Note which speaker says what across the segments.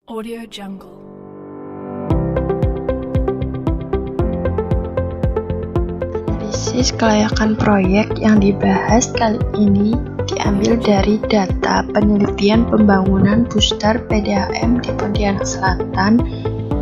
Speaker 1: Audio Jungle.
Speaker 2: Analisis kelayakan proyek yang dibahas kali ini diambil dari data penelitian pembangunan booster PDAM di Pontianak Selatan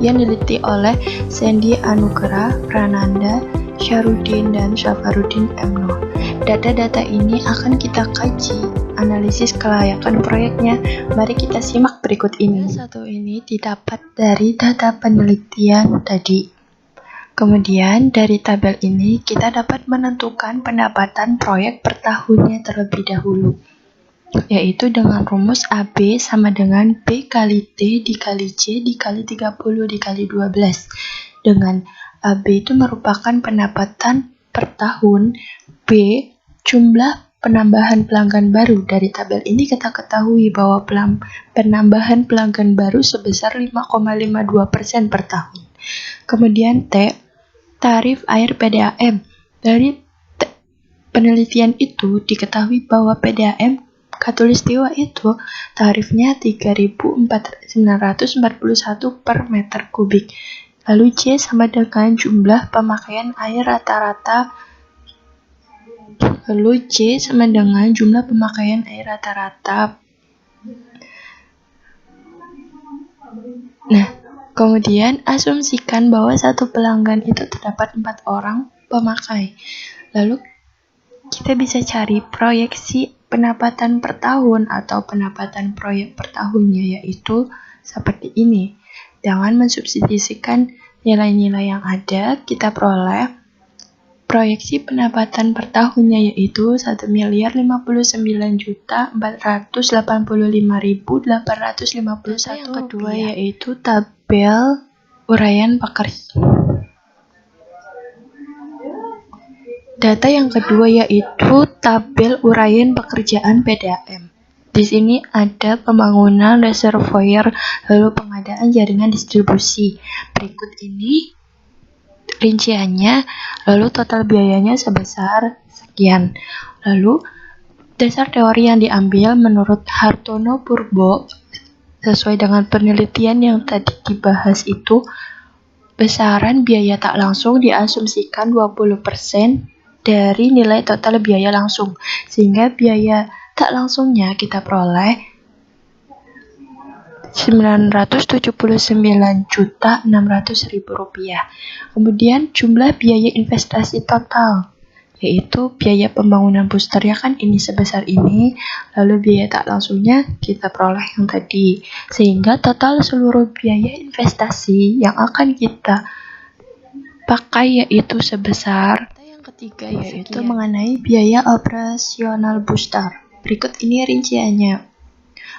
Speaker 2: yang diliti oleh Sandy Anugrah, Prananda, Syarudin, dan Safarudin MNo. Data-data ini akan kita kaji analisis kelayakan proyeknya. Mari kita simak berikut ini. Satu ini didapat dari data penelitian tadi. Kemudian dari tabel ini kita dapat menentukan pendapatan proyek per tahunnya terlebih dahulu, yaitu dengan rumus AB sama dengan B kali T dikali C dikali 30 dikali 12. Dengan AB itu merupakan pendapatan per tahun, B jumlah penambahan pelanggan baru. Dari tabel ini kita ketahui bahwa penambahan pelanggan baru sebesar 5,52% per tahun. Kemudian T, tarif air PDAM. Dari penelitian itu diketahui bahwa PDAM Khatulistiwa itu tarifnya 3.941 per meter kubik. Lalu C sama dengan jumlah pemakaian air rata-rata. Nah, kemudian asumsikan bahwa satu pelanggan itu terdapat 4 orang pemakai. Lalu kita bisa cari proyeksi pendapatan per tahun atau pendapatan proyek per tahunnya, yaitu seperti ini. Dengan mensubstitusikan nilai-nilai yang ada, kita peroleh proyeksi pendapatan per tahunnya yaitu 1.485.851. Yang kedua yaitu tabel uraian pekerja. Data yang kedua yaitu tabel uraian pekerjaan PDAM. Di sini ada pembangunan reservoir, lalu pengadaan jaringan distribusi. Berikut ini rinciannya, lalu total biayanya sebesar sekian. Lalu dasar teori yang diambil menurut Hartono Purbo sesuai dengan penelitian yang tadi dibahas itu, besaran biaya tak langsung diasumsikan 20% dari nilai total biaya langsung, sehingga biaya tak langsungnya kita peroleh 979.600.000 rupiah. Kemudian jumlah biaya investasi total, yaitu biaya pembangunan boosternya kan ini sebesar ini, lalu biaya tak langsungnya kita peroleh yang tadi, sehingga total seluruh biaya investasi yang akan kita pakai yaitu sebesar. Yang ketiga yaitu mengenai biaya operasional booster. Berikut ini rinciannya.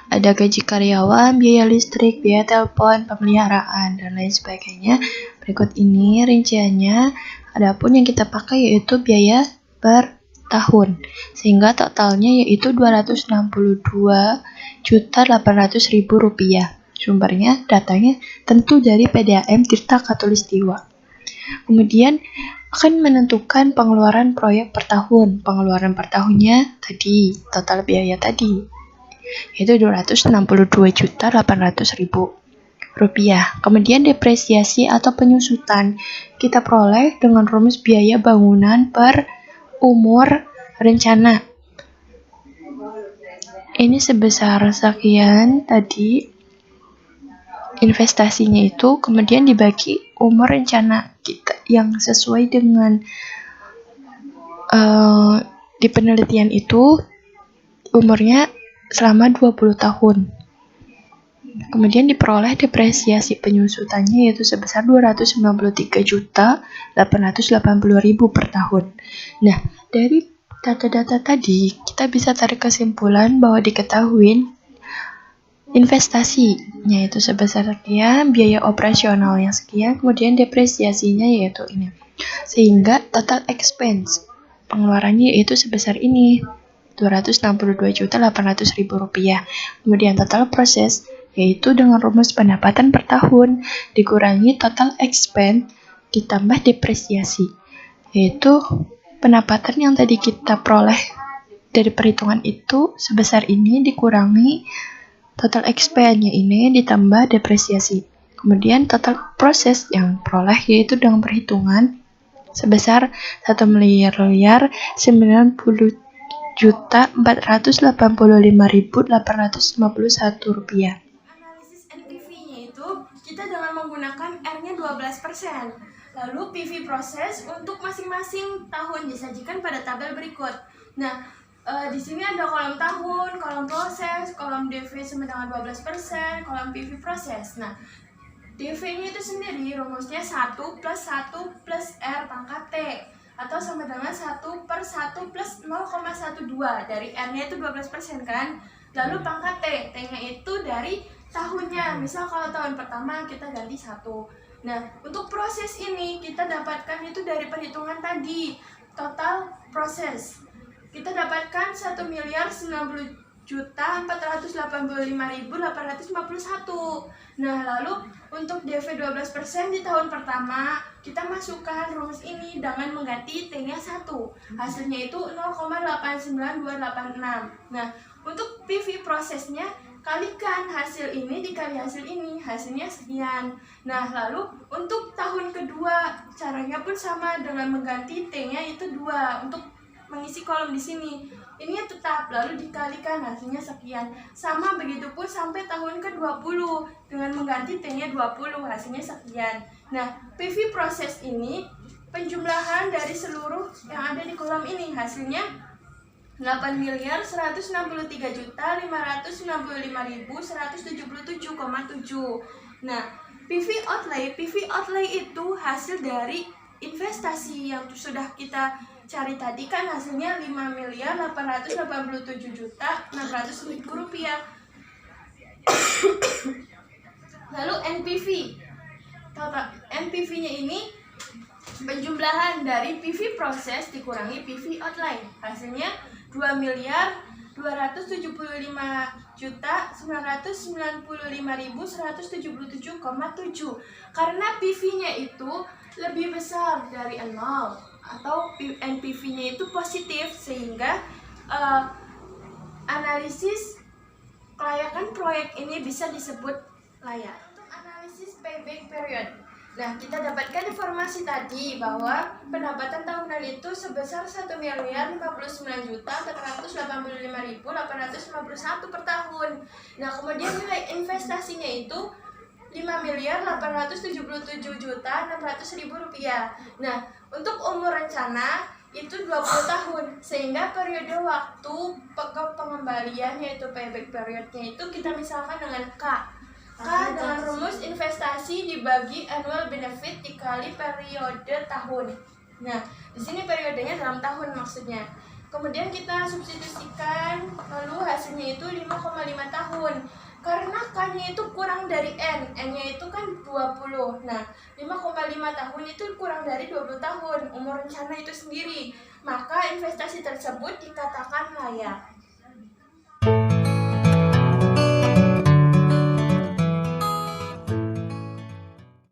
Speaker 2: Ada gaji karyawan, biaya listrik, biaya telepon, pemeliharaan, dan lain sebagainya. Berikut ini rinciannya. Adapun yang kita pakai yaitu biaya per tahun, sehingga totalnya yaitu 262.800.000 rupiah. Sumbernya, datanya tentu dari PDAM Tirta Khatulistiwa. Kemudian akan menentukan pengeluaran proyek per tahun. Pengeluaran per tahunnya tadi, total biaya tadi, yaitu 262.800.000 rupiah. Kemudian depresiasi atau penyusutan kita peroleh dengan rumus biaya bangunan per umur rencana. Ini sebesar sekian tadi investasinya itu, kemudian dibagi umur rencana kita yang sesuai dengan di penelitian itu umurnya selama 20 tahun. Kemudian diperoleh depresiasi penyusutannya yaitu sebesar 293.880.000 per tahun. Nah, dari data-data tadi kita bisa tarik kesimpulan bahwa diketahui investasinya itu sebesar sekian, biaya operasionalnya sekian, kemudian depresiasinya yaitu ini. Sehingga total expense pengeluarannya yaitu sebesar ini, 262.800.000 rupiah. Kemudian total proses yaitu dengan rumus pendapatan per tahun dikurangi total expense ditambah depresiasi, yaitu pendapatan yang tadi kita peroleh dari perhitungan itu sebesar ini dikurangi total expense-nya ini ditambah depresiasi. Kemudian total proses yang peroleh yaitu dengan perhitungan sebesar 1.485.851 rupiah.
Speaker 1: Analisis NPV-nya itu kita dengan menggunakan R-nya 12%. Lalu PV proses untuk masing-masing tahun disajikan pada tabel berikut. Nah, di sini ada kolom tahun, kolom proses, kolom DV sama dengan 12%, kolom PV proses. Nah, DV-nya itu sendiri rumusnya 1 plus 1 plus R pangkat T atau sama dengan 1 per 1 plus 0,12 dari R-nya itu 12% kan. Lalu pangkat T-nya itu dari tahunnya. Misal kalau tahun pertama kita ganti 1. Nah, untuk proses ini kita dapatkan itu dari perhitungan tadi. Total proses kita dapatkan 1.485.851. Nah, lalu untuk DV 12% di tahun pertama kita masukkan rumus ini dengan mengganti T-nya 1. Hasilnya itu 0,89286. Nah, untuk PV prosesnya kalikan hasil ini dikali hasil ini, hasilnya sekian. Nah, lalu untuk tahun kedua caranya pun sama dengan mengganti T-nya itu 2 untuk mengisi kolom di sini. Ini tetap lalu dikalikan hasilnya sekian. Sama begitu pun sampai tahun ke-20 dengan mengganti T-nya 20 hasilnya sekian. Nah, PV proses ini penjumlahan dari seluruh yang ada di kolom ini hasilnya 8.193.565.177,7. Nah, PV outlay itu hasil dari investasi yang sudah kita cari tadi kan hasilnya 5.887.600.000 rupiah. Lalu NPV-nya ini penjumlahan dari PV proses dikurangi PV outlay, hasilnya 2.275.995.177,7. Karena PV-nya itu lebih besar dari 0 atau NPV-nya itu positif, sehingga analisis kelayakan proyek ini bisa disebut layak. Untuk analisis payback period, nah kita dapatkan informasi tadi bahwa pendapatan tahunan itu sebesar 1.059.485.851 per tahun. Nah, kemudian nilai investasinya itu 5.877.600.000 rupiah. Nah, untuk umur rencana itu 20 tahun, sehingga periode waktu pengembalian yaitu payback periodnya itu kita misalkan dengan K dengan rumus investasi dibagi annual benefit dikali periode tahun. Nah, di sini periodenya dalam tahun maksudnya. Kemudian kita substitusikan, lalu hasilnya itu 5,5 tahun. Karena K-nya itu kurang dari N-nya itu kan 20. Nah, 5,5 tahun itu kurang dari 20 tahun, umur rencana itu sendiri. Maka investasi tersebut dikatakan layak.